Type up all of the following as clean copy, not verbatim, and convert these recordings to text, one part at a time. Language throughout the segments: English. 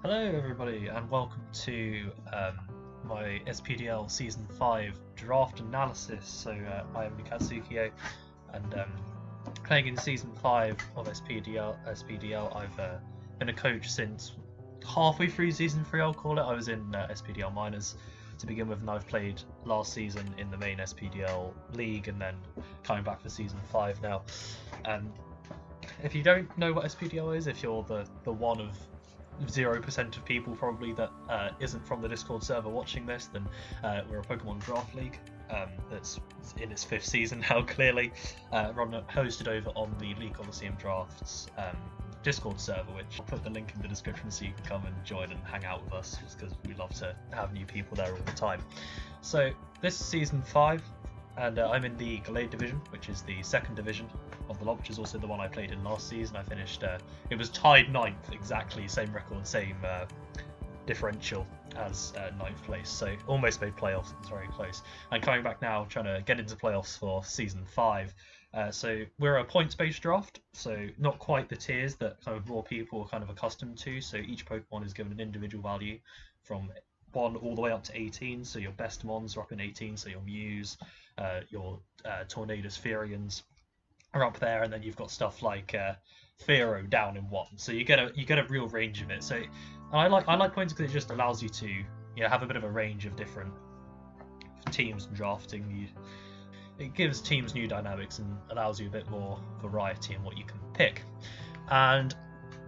Hello everybody and welcome to my SPDL Season 5 draft analysis. So I am Katsukio and playing in Season 5 of SPDL I've been a coach since halfway through Season 3, I'll call it. I was in SPDL Minors to begin with, and I've played last season in the main SPDL league and then coming back for Season 5 now. If you don't know what SPDL is, if you're the one of 0% of people probably that isn't from the Discord server watching this, then we're a Pokemon Draft League that's in its 5th season now, clearly. Hosted over on the League Coliseum Drafts Discord server, which I'll put the link in the description so you can come and join and hang out with us, just because we love to have new people there all the time. So this is Season 5, and I'm in the Gallade division, which is the 2nd division of the lot, which is also the one I played in last season. I finished, it was tied 9th, exactly, same record, same differential as 9th place, so almost made playoffs. It was very close. And coming back now, trying to get into playoffs for Season 5. So we're a points-based draft, so not quite the tiers that kind of more people are kind of accustomed to. So each Pokemon is given an individual value from 1 all the way up to 18. So your best mons are up in 18. So your Mews, your Tornadus, Furions are up there, and then you've got stuff like Fearow down in 1. So you get a real range of it. So I like points because it just allows you to have a bit of a range of different teams and drafting. It gives teams new dynamics and allows you a bit more variety in what you can pick. And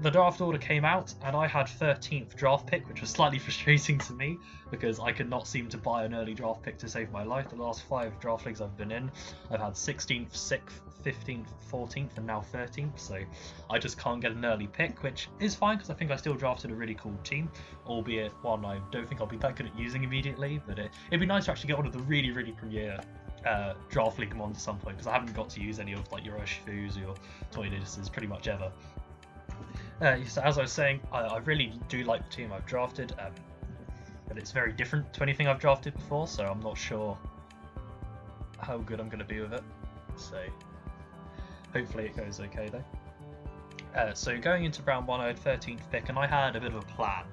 the draft order came out, and I had 13th draft pick, which was slightly frustrating to me because I could not seem to buy an early draft pick to save my life. The last 5 draft leagues I've been in, I've had 16th, 6th, 15th, 14th, and now 13th. So I just can't get an early pick, which is fine because I think I still drafted a really cool team, albeit one I don't think I'll be that good at using immediately. But it'd be nice to actually get one of the really premier draft league mons at some point, because I haven't got to use any of like your Urshifu's or your Tornaduses pretty much ever. So as I was saying, I really do like the team I've drafted, but it's very different to anything I've drafted before, so I'm not sure how good I'm going to be with it. So hopefully it goes okay though. So going into round 1, I had 13th pick, and I had a bit of a plan.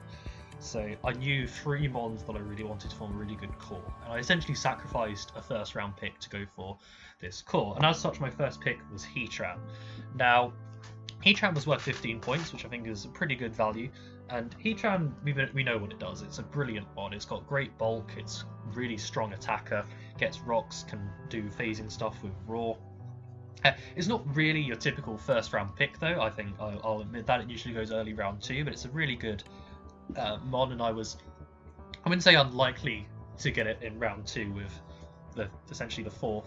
So I knew 3 mons that I really wanted to form a really good core, and I essentially sacrificed a first round pick to go for this core, and as such my first pick was Heatran. Now Heatran was worth 15 points, which I think is a pretty good value, and Heatran, we know what it does. It's a brilliant mod. It's got great bulk, it's really strong attacker, gets rocks, can do phasing stuff with Raw. It's not really your typical first round pick though. I think I'll admit that it usually goes early round 2, but it's a really good mod, and I wouldn't say unlikely to get it in round 2 with essentially the 4th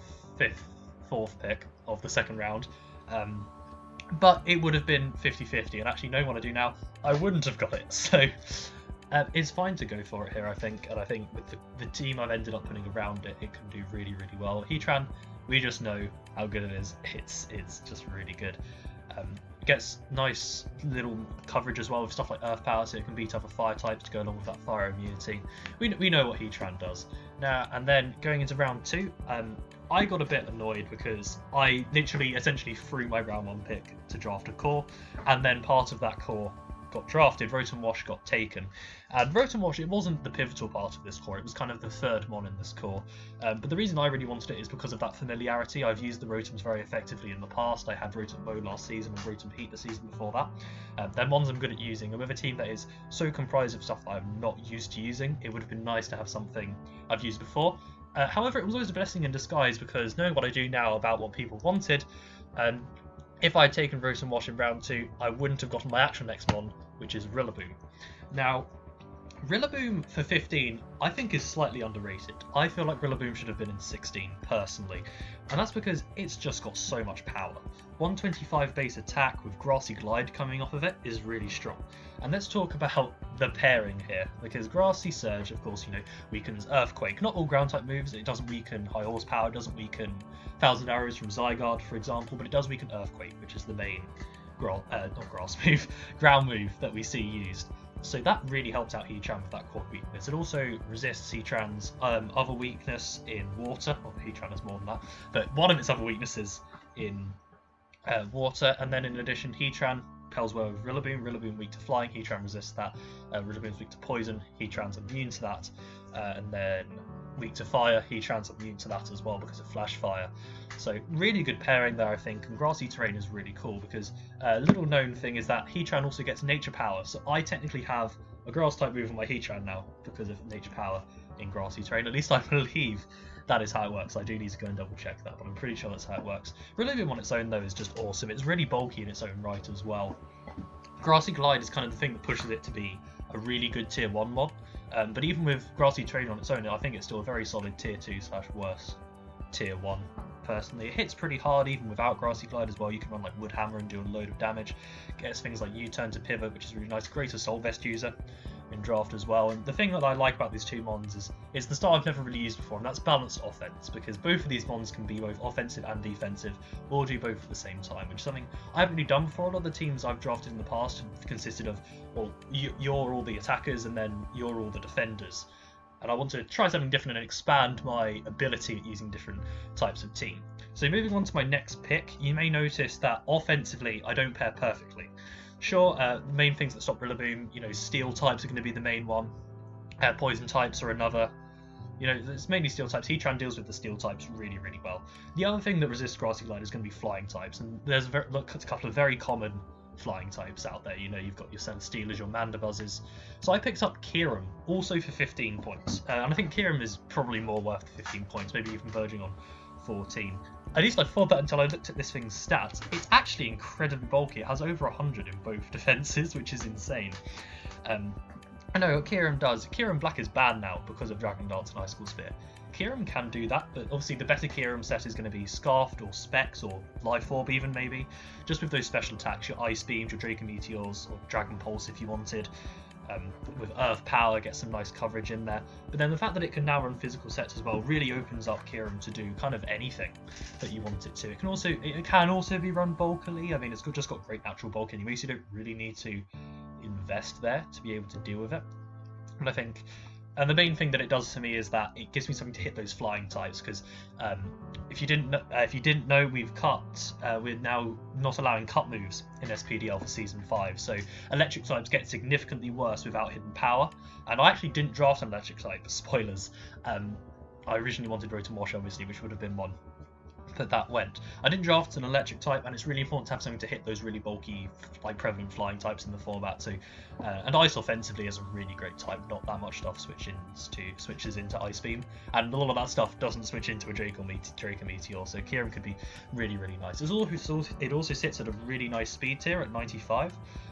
pick of the 2nd round. But it would have been 50-50, and actually knowing what I do now, I wouldn't have got it. So it's fine to go for it here, I think, and I think with the team I've ended up putting around it, it can do really well. Heatran, we just know how good it is. It's just really good. Gets nice little coverage as well with stuff like Earth Power, so it can beat other fire types to go along with that fire immunity. We know what Heatran does. Now, and then going into round 2, I got a bit annoyed because I literally essentially threw my round 1 pick to draft a core, and then part of that core got drafted. Rotom Wash got taken, and Rotom Wash, it wasn't the pivotal part of this core, it was kind of the 3rd mon in this core, but the reason I really wanted it is because of that familiarity. I've used the Rotoms very effectively in the past. I had Rotom Mow last season and Rotom Heat the season before that. They're mons I'm good at using, and with a team that is so comprised of stuff that I'm not used to using, it would have been nice to have something I've used before. However, it was always a blessing in disguise, because knowing what I do now about what people wanted, if I had taken Rotom Wash in round 2, I wouldn't have gotten my actual next mon, which is Willow Boom. Now, Willow Boom for 15, I think is slightly underrated. I feel like Willow Boom should have been in 16, personally, and that's because it's just got so much power. 125 base attack with Grassy Glide coming off of it is really strong. And let's talk about the pairing here, because Grassy Surge, of course, weakens Earthquake. Not all ground type moves. It doesn't weaken High Horsepower, it doesn't weaken Thousand Arrows from Zygarde, for example, but it does weaken Earthquake, which is the main ground move that we see used. So that really helps out Heatran with that core weakness. It also resists Heatran's other weakness in water. Well, Heatran has more than that, but one of its other weaknesses in water. And then in addition, Heatran pairs well with Willow Boom. Willow Boom weak to flying, Heatran resists that. Willow Boom's weak to poison, Heatran's immune to that. And then weak to fire, Heatran's immune to that as well because of Flash Fire. So really good pairing there, I think. And Grassy Terrain is really cool because a little known thing is that Heatran also gets Nature Power. So I technically have a Grass type move on my Heatran now because of Nature Power in Grassy Terrain. At least I believe that is how it works. I do need to go and double check that, but I'm pretty sure that's how it works. Willow Boom on its own though is just awesome. It's really bulky in its own right as well. Grassy Glide is kind of the thing that pushes it to be a really good tier 1 mod. But even with Grassy Terrain on its own, I think it's still a very solid tier 2/worse tier 1 personally. It hits pretty hard even without Grassy Glide as well. You can run like Wood Hammer and do a load of damage. Gets things like U-turn to pivot, which is really nice. Great Assault Vest user in draft as well. And the thing that I like about these two mons is it's the style I've never really used before, and that's balanced offense, because both of these mons can be both offensive and defensive, or do both at the same time, which is something I haven't really done before. A lot of the teams I've drafted in the past have consisted of, well, you're all the attackers and then you're all the defenders. And I want to try something different and expand my ability at using different types of team. So moving on to my next pick, you may notice that offensively I don't pair perfectly. Sure, the main things that stop Willow Boom, steel types are going to be the main one. Poison types are another. It's mainly steel types. Heatran deals with the steel types really, really well. The other thing that resists Grassy Glide is going to be flying types, and there's a couple of very common flying types out there. You've got your Celesteelas, your Mandabuzzes. So I picked up Kirim, also for 15 points. And I think Kirim is probably more worth 15 points, maybe even verging on 14. At least I thought that until I looked at this thing's stats. It's actually incredibly bulky. It has over 100 in both defenses, which is insane. I know what Kirim does. Kirim Black is banned now because of Dragon Dance and Icicle Spear. Kirim can do that, but obviously the better Kirim set is going to be Scarfed or Specs or Life Orb even maybe. Just with those special attacks, your Ice Beams, your Draco Meteors, or Dragon Pulse if you wanted. With Earth Power, get some nice coverage in there. But then the fact that it can now run physical sets as well really opens up Kirim to do kind of anything that you want it to. It can also be run bulkily. I mean, it's just got great natural bulk anyway, so you don't really need to invest there to be able to deal with it. But I think, and the main thing that it does to me is that it gives me something to hit those flying types, because if you didn't know, we're now not allowing cut moves in SPDL for Season 5, so electric types get significantly worse without hidden power, and I actually didn't draft an electric type, spoilers. I originally wanted Rotom-Wash obviously, which would have been one, but that went. I didn't draft an electric type, and it's really important to have something to hit those really bulky, like prevalent flying types in the format. So, and Ice offensively is a really great type. Not that much stuff switches into Ice Beam, and a lot of that stuff doesn't switch into a Draco Meteor. So Kirim could be really, really nice. It also sits at a really nice speed tier at 95.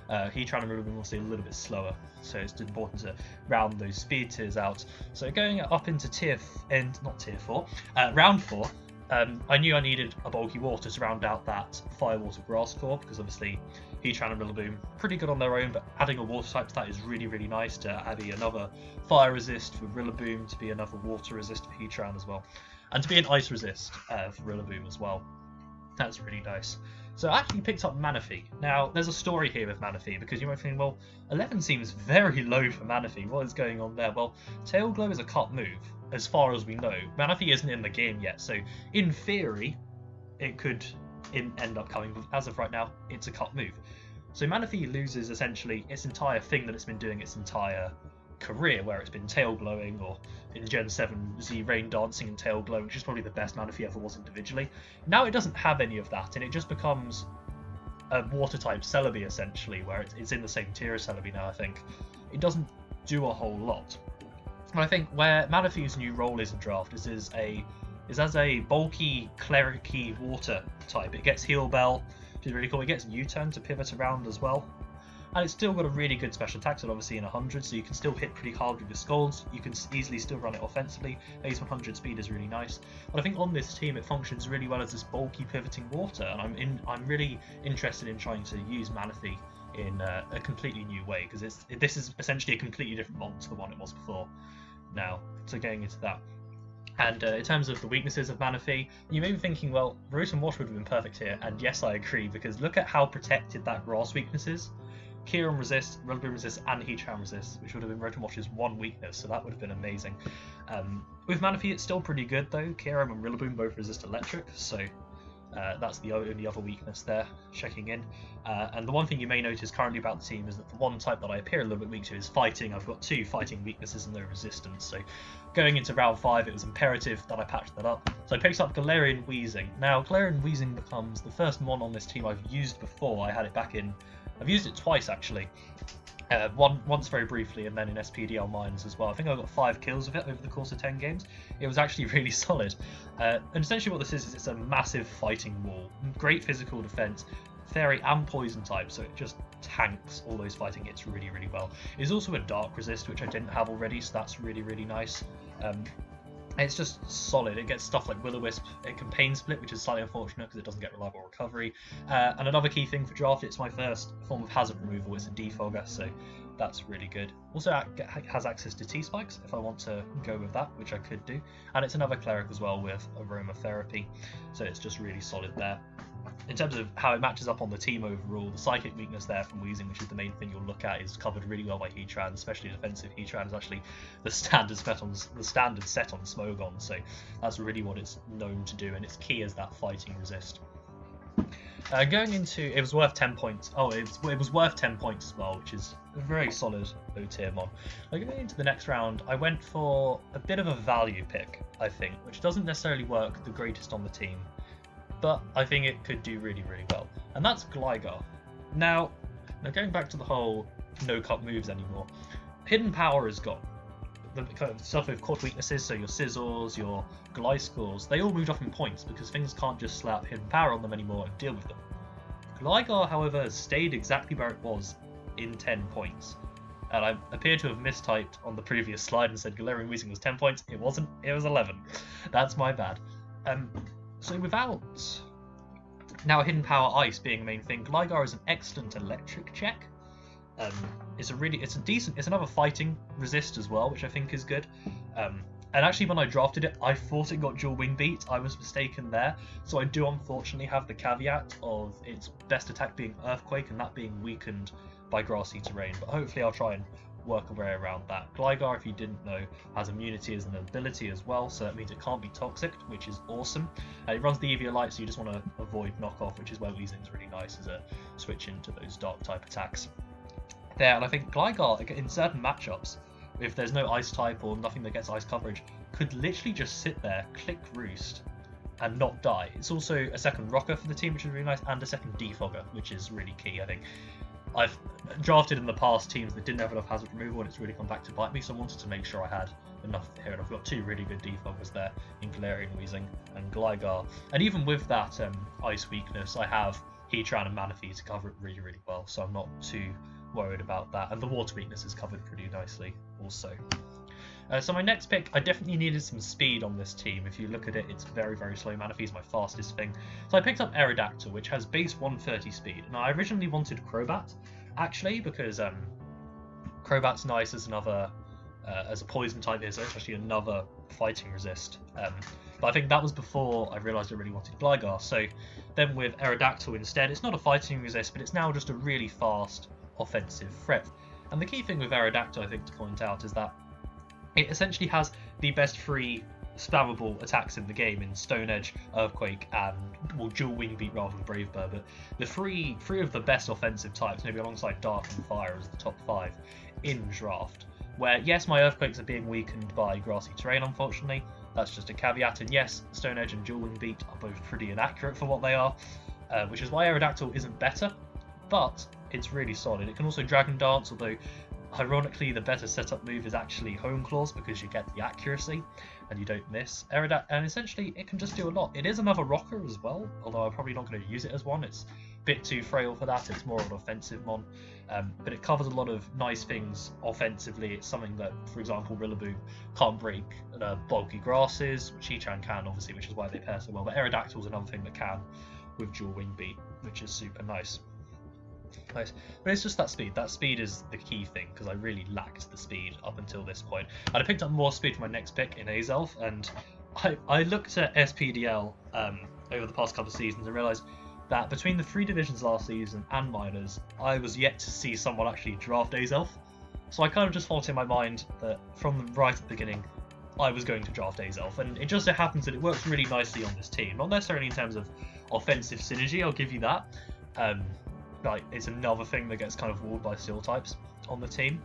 Heatran and Willow Boom will stay a little bit slower, so it's important to round those speed tiers out. So going up into round 4. I knew I needed a bulky water to round out that Fire Water Grass core, because obviously Heatran and Willow Boom pretty good on their own, but adding a water type to that is really, really nice, to add another fire resist for Willow Boom, to be another water resist for Heatran as well, and to be an ice resist for Willow Boom as well. That's really nice. So I actually picked up Manathew. Now, there's a story here with Manathew, because you might think, well, 11 seems very low for Manathew. What is going on there? Well, Tail Glow is a cut move, as far as we know. Manathew isn't in the game yet, so in theory, it could end up coming, but as of right now, it's a cut move. So Manathew loses essentially its entire thing that it's been doing its entire career, where it's been Tail Glowing, or in Gen 7 Z Rain Dancing and Tail Glow, which is probably the best Manathew ever was individually. Now it doesn't have any of that, and it just becomes a water type Celebi essentially, where it's in the same tier as Celebi now. I think it doesn't do a whole lot. And I think where Manathew's new role is in draft is as a bulky, cleric-y water type. It gets Heal Bell, which is really cool. It gets U-turn to pivot around as well. And it's still got a really good special attack, so obviously in 100, so you can still hit pretty hard with your skulls. You can easily still run it offensively. Base 100 speed is really nice. But I think on this team it functions really well as this bulky pivoting water, and I'm really interested in trying to use Manathew in a completely new way, because this is essentially a completely different mod to the one it was before now. So getting into that. And in terms of the weaknesses of Manathew, you may be thinking, well, Rotom-Wash would have been perfect here, and yes, I agree, because look at how protected that grass weakness is. Kirim resists, Willow Boom resists, and Heatran resists, which would have been Rotom-Wash's one weakness, so that would have been amazing. With Manathew, it's still pretty good though. Kirim and Willow Boom both resist electric, so That's the only other weakness there, checking in. And the one thing you may notice currently about the team is that the one type that I appear a little bit weak to is fighting. I've got 2 fighting weaknesses and no resistance, so going into round 5 it was imperative that I patched that up. So I picked up Galarian Wheezing. Now Galarian Wheezing becomes the first mon on this team I've used before. I had it back in, I've used it twice actually. Once very briefly, and then in SPDL mines as well. I think I got 5 kills with it over the course of 10 games. It was actually really solid. And essentially what this is it's a massive fighting wall. Great physical defense, fairy and poison type, so it just tanks all those fighting hits really, really well. It's also a dark resist, which I didn't have already, so that's really, really nice. It's just solid. It gets stuff like Will-O-Wisp. It can Pain Split, which is slightly unfortunate because it doesn't get reliable recovery. And another key thing for draft, it's my first form of hazard removal. It's a defogger, so that's really good. Also has access to T-Spikes if I want to go with that, which I could do. And it's another cleric as well with aromatherapy, so it's just really solid there. In terms of how it matches up on the team overall, the psychic weakness there from Wheezing, which is the main thing you'll look at, is covered really well by Heatran, especially defensive. Heatran is actually the standard set on Smogon, so that's really what it's known to do, and its key is that fighting resist. Going into, it was worth 10 points. Oh, it was worth 10 points as well, which is a very solid low tier mon. Going into the next round, I went for a bit of a value pick, I think, which doesn't necessarily work the greatest on the team, but I think it could do really, really well. And that's Gligar. Now going back to the whole no cut moves anymore, Hidden Power is gone. The kind of stuff with core weaknesses, so your Scizors, your Gliscors, they all moved off in points because things can't just slap Hidden Power on them anymore and deal with them. Gligar, however, has stayed exactly where it was in 10 points. And I appear to have mistyped on the previous slide and said Galarian Wheezing was 10 points. It wasn't, it was 11. That's my bad. So without now Hidden Power Ice being the main thing, Gligar is an excellent electric check. It's another fighting resist as well, which I think is good. And actually when I drafted it, I thought it got dual wing beat. I was mistaken there. So I do unfortunately have the caveat of its best attack being Earthquake and that being weakened by grassy terrain. But hopefully I'll try and work a way around that. Gligar, if you didn't know, has immunity as an ability as well, so that means it can't be toxic, which is awesome. It runs the EV Light, so you just want to avoid knockoff, which is where Wheezing is really nice as a switch into those dark type attacks. There, and I think Gligar, in certain matchups, if there's no ice type or nothing that gets ice coverage, could literally just sit there, click Roost, and not die. It's also a second rocker for the team, which is really nice, and a second defogger, which is really key, I think. I've drafted in the past teams that didn't have enough hazard removal and it's really come back to bite me, so I wanted to make sure I had enough here, and I've got 2 really good defoggers there in Galarian Wheezing and Gligar. And even with that ice weakness, I have Heatran and Manathew to cover it really, really well, so I'm not too worried about that. And the water weakness is covered pretty nicely also. So my next pick, I definitely needed some speed on this team. If you look at it, it's very, very slow. Manathew is my fastest thing. So I picked up Aerodactyl, which has base 130 speed. Now I originally wanted Crobat, actually, because Crobat's nice as another, as a poison type here, so it's actually another fighting resist. But I think that was before I realised I really wanted Gligar. So then with Aerodactyl instead, it's not a fighting resist, but it's now just a really fast offensive threat. And the key thing with Aerodactyl, I think, to point out is that it essentially has the best 3 spammable attacks in the game in Stone Edge, Earthquake, and dual Wing Beat rather than Brave Bird. But the three of the best offensive types, maybe alongside Dark and Fire as the top 5 in draft. Where yes, my Earthquakes are being weakened by grassy terrain, unfortunately. That's just a caveat. And yes, Stone Edge and dual Wing Beat are both pretty inaccurate for what they are, which is why Aerodactyl isn't better, but it's really solid. It can also Dragon Dance, although ironically, the better setup move is actually Hone Claws because you get the accuracy and you don't miss. And essentially, it can just do a lot. It is another rocker as well, although I'm probably not going to use it as one. It's a bit too frail for that. It's more of an offensive mon, but it covers a lot of nice things offensively. It's something that, for example, Willow Boom can't break bulky grasses, which Heatran can, obviously, which is why they pair so well. But Aerodactyl is another thing that can with dual Wing Beat, which is super nice. Nice. But it's just that speed. That speed is the key thing, because I really lacked the speed up until this point. And I picked up more speed for my next pick in Azelf, and I looked at SPDL over the past couple of seasons and realised that between the 3 divisions last season and minors, I was yet to see someone actually draft Azelf. So I kind of just thought in my mind that from right at the beginning, I was going to draft Azelf, and it just so happens that it works really nicely on this team. Not necessarily in terms of offensive synergy, I'll give you that. Like, it's another thing that gets kind of walled by steel types on the team.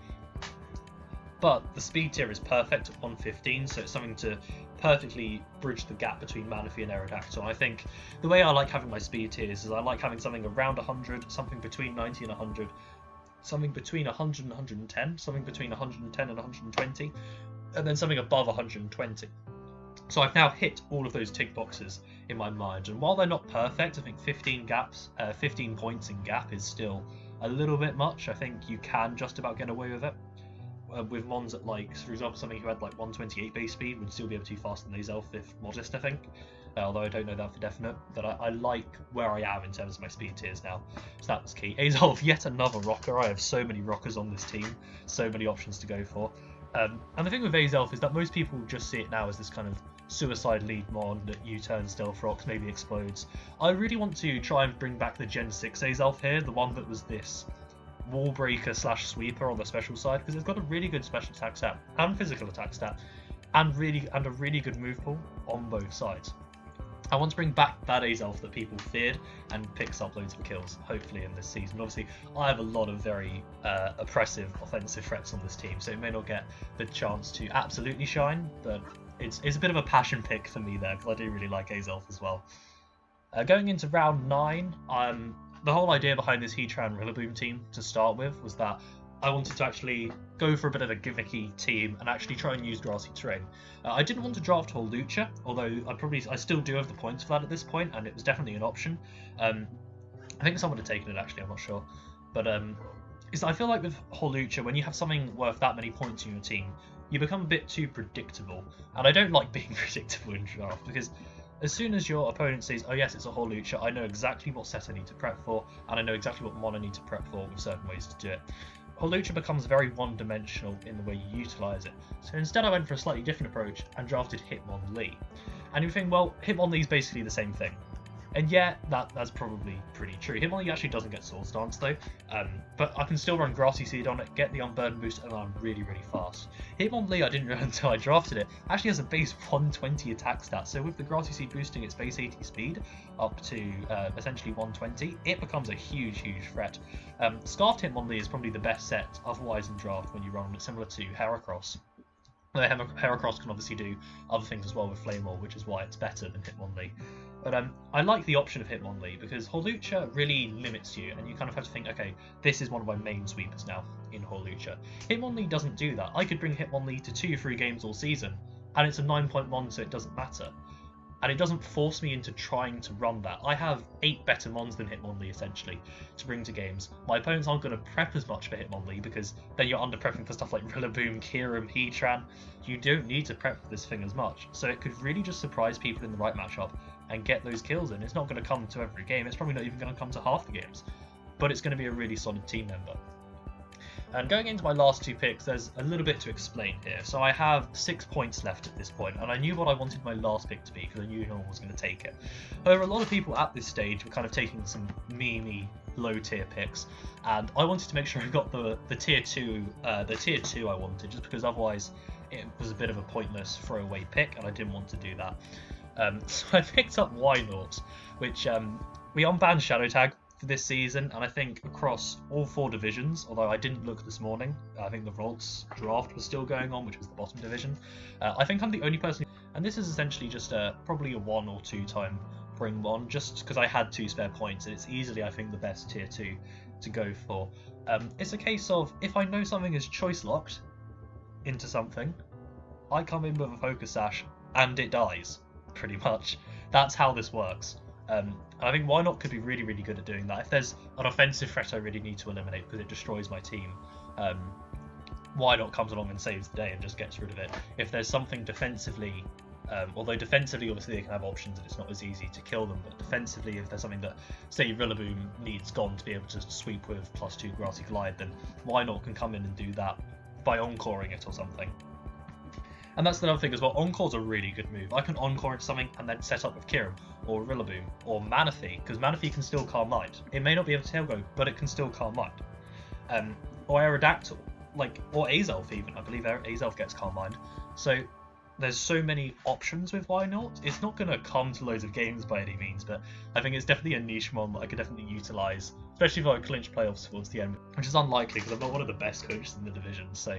But the speed tier is perfect at 115, so it's something to perfectly bridge the gap between Manathew and Aerodactyl. I think the way I like having my speed tiers is I like having something around 100, something between 90 and 100, something between 100 and 110, something between 110 and 120, and then something above 120. So I've now hit all of those tick boxes in my mind, and while they're not perfect, I think 15 points in gap is still a little bit much. I think you can just about get away with it. With mons at, like, for example, something who had like 128 base speed would still be able to faster than Azelf if modest, I think. Although I don't know that for definite, but I like where I am in terms of my speed tiers now. So that's key. Azelf, yet another rocker. I have so many rockers on this team, so many options to go for. And the thing with Azelf is that most people just see it now as this kind of suicide lead mon that U-turn stealth rocks, maybe explodes. I really want to try and bring back the Gen 6 Azelf here, the one that was this wall breaker / sweeper on the special side, because it's got a really good special attack stat and physical attack stat, and a really good move pool on both sides. I want to bring back that Azelf that people feared and picks up loads of kills, hopefully, in this season. Obviously, I have a lot of very oppressive offensive threats on this team, so it may not get the chance to absolutely shine, but it's a bit of a passion pick for me there, because I do really like Azelf as well. Going into round 9, the whole idea behind this Heatran Willow Boom team to start with was that I wanted to actually go for a bit of a gimmicky team and actually try and use grassy terrain. I didn't want to draft Holucha, although I still do have the points for that at this point, and it was definitely an option. I think someone had taken it actually, I'm not sure. But I feel like with Holucha, when you have something worth that many points in your team, you become a bit too predictable. And I don't like being predictable in draft, because as soon as your opponent says, oh yes, it's a Holucha, I know exactly what set I need to prep for, and I know exactly what mon I need to prep for with certain ways to do it. Holucha becomes very one-dimensional in the way you utilise it. So instead I went for a slightly different approach and drafted Hitmonlee. And you think, well, Hitmonlee is basically the same thing. And yeah, that's probably pretty true. Hitmonlee actually doesn't get Sword Stance though, but I can still run Grassy Seed on it, get the Unburden boost, and I'm really, really fast. Hitmonlee, I didn't know until I drafted it, actually has a base 120 attack stat, so with the Grassy Seed boosting its base 80 speed up to essentially 120, it becomes a huge, huge threat. Scarfed Hitmonlee is probably the best set otherwise in draft when you run it, similar to Heracross. Heracross can obviously do other things as well with Flame Wall, which is why it's better than Hitmonlee. But I like the option of Hitmonlee because Holucha really limits you, and you kind of have to think, okay, this is one of my main sweepers now in Holucha. Hitmonlee doesn't do that. I could bring Hitmonlee to 2-3 games all season, and it's a 9-point so it doesn't matter. And it doesn't force me into trying to run that. I have 8 better mons than Hitmonlee, essentially, to bring to games. My opponents aren't going to prep as much for Hitmonlee, because then you're under-prepping for stuff like Willow Boom, Kirim, Heatran. You don't need to prep for this thing as much. So it could really just surprise people in the right matchup and get those kills in. It's not going to come to every game. It's probably not even going to come to half the games. But it's going to be a really solid team member. And going into my last 2 picks, there's a little bit to explain here. So I have 6 points left at this point, and I knew what I wanted my last pick to be because I knew no one was going to take it. However, a lot of people at this stage were kind of taking some memey low tier picks, and I wanted to make sure I got the tier 2 I wanted, just because otherwise it was a bit of a pointless throwaway pick, and I didn't want to do that. So I picked up Wynort, which we unbanned Shadow Tag for this season, and I think across all 4 divisions, although I didn't look this morning, I think the Volts draft was still going on, which was the bottom division. I think I'm the only person, and this is essentially just probably a 1 or 2 time bring one, just because I had 2 spare points, and it's easily, I think, the best tier 2 to go for. It's a case of, if I know something is choice locked into something, I come in with a Focus Sash, and it dies, pretty much. That's how this works. And I think Wynort could be really, really good at doing that. If there's an offensive threat I really need to eliminate because it destroys my team, Wynort comes along and saves the day and just gets rid of it. If there's something defensively, although defensively obviously they can have options and it's not as easy to kill them, but defensively if there's something that, say, Willow Boom needs gone to be able to sweep with +2 Grassy Glide, then Wynort can come in and do that by encoring it or something. And that's the other thing as well, Encore's a really good move. I can Encore into something and then set up with Kirim, or Willow Boom, or Manathew, because Manathew can still Calm Mind. It may not be able to tailgo, but it can still Calm Mind. Or Aerodactyl, or Azelf even. I believe Azelf gets Calm Mind. So there's so many options with Why Not. It's not going to come to loads of games by any means, but I think it's definitely a niche one that I could definitely utilise, especially if I clinch playoffs towards the end, which is unlikely because I'm not one of the best coaches in the division. So,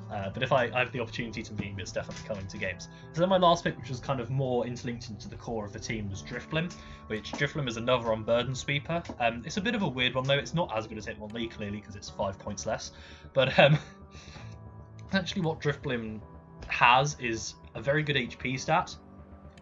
but if I have the opportunity to meme, it's definitely coming to games. So then my last pick, which was kind of more interlinked into the core of the team, was Driftling, which Driftling is another Unburden sweeper. It's a bit of a weird one though. It's not as good as Hitmonlee clearly because it's 5 points less, but actually what Driftling has is a very good HP stat,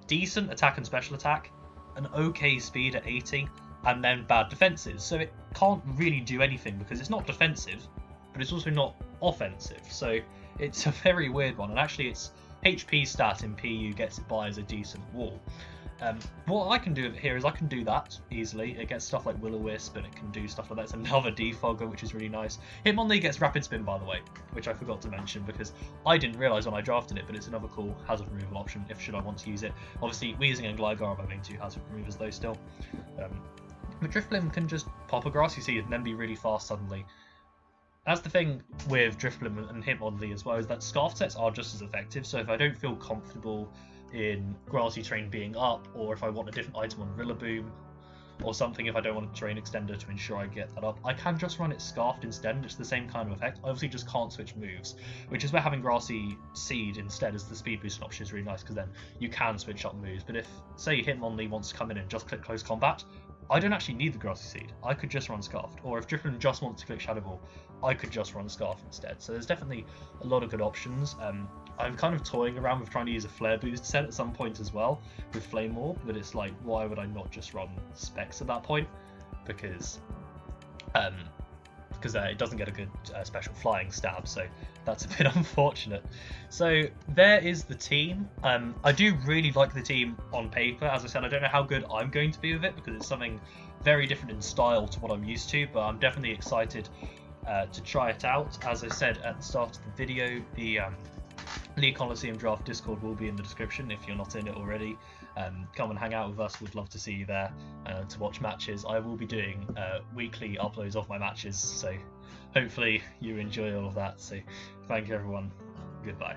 decent attack and special attack, an okay speed at 80, and then bad defenses. So it can't really do anything because it's not defensive, but it's also not offensive. So it's a very weird one, and actually its HP stat in PU gets it by as a decent wall. What I can do here is I can do that easily. It gets stuff like Will-O-Wisp, and it can do stuff like that. It's another defogger, which is really nice. Hitmonlee gets Rapid Spin, by the way, which I forgot to mention because I didn't realise when I drafted it, but it's another cool hazard removal option if should I want to use it. Obviously, Wheezing and Gligar are my main 2 hazard removers though still. But Driftling can just pop a Grassy Seed and then be really fast suddenly. That's the thing with Driftling and Hitmonlee as well, is that Scarf sets are just as effective, so if I don't feel comfortable in Grassy Terrain being up, or if I want a different item on Willow Boom or something, if I don't want a Terrain Extender to ensure I get that up, I can just run it Scarfed instead, and it's the same kind of effect. I obviously just can't switch moves, which is where having Grassy Seed instead as the speed boost option is really nice, because then you can switch up moves. But if, say, Hitmonlee wants to come in and just click Close Combat, I don't actually need the Grassy Seed. I could just run Scarfed. Or if Driftling just wants to click Shadow Ball, I could just run Scarf instead. So there's definitely a lot of good options. I'm kind of toying around with trying to use a Flare Boost set at some point as well with Flame Orb, but it's like, why would I not just run Specs at that point? Because it doesn't get a good special flying stab, so that's a bit unfortunate. So there is the team. I do really like the team on paper. As I said, I don't know how good I'm going to be with it because it's something very different in style to what I'm used to, but I'm definitely excited to try it out. As I said at the start of the video, the League Coliseum Draft Discord will be in the description if you're not in it already. Come and hang out with us, we'd love to see you there to watch matches. I will be doing weekly uploads of my matches, so hopefully you enjoy all of that. So thank you everyone, goodbye.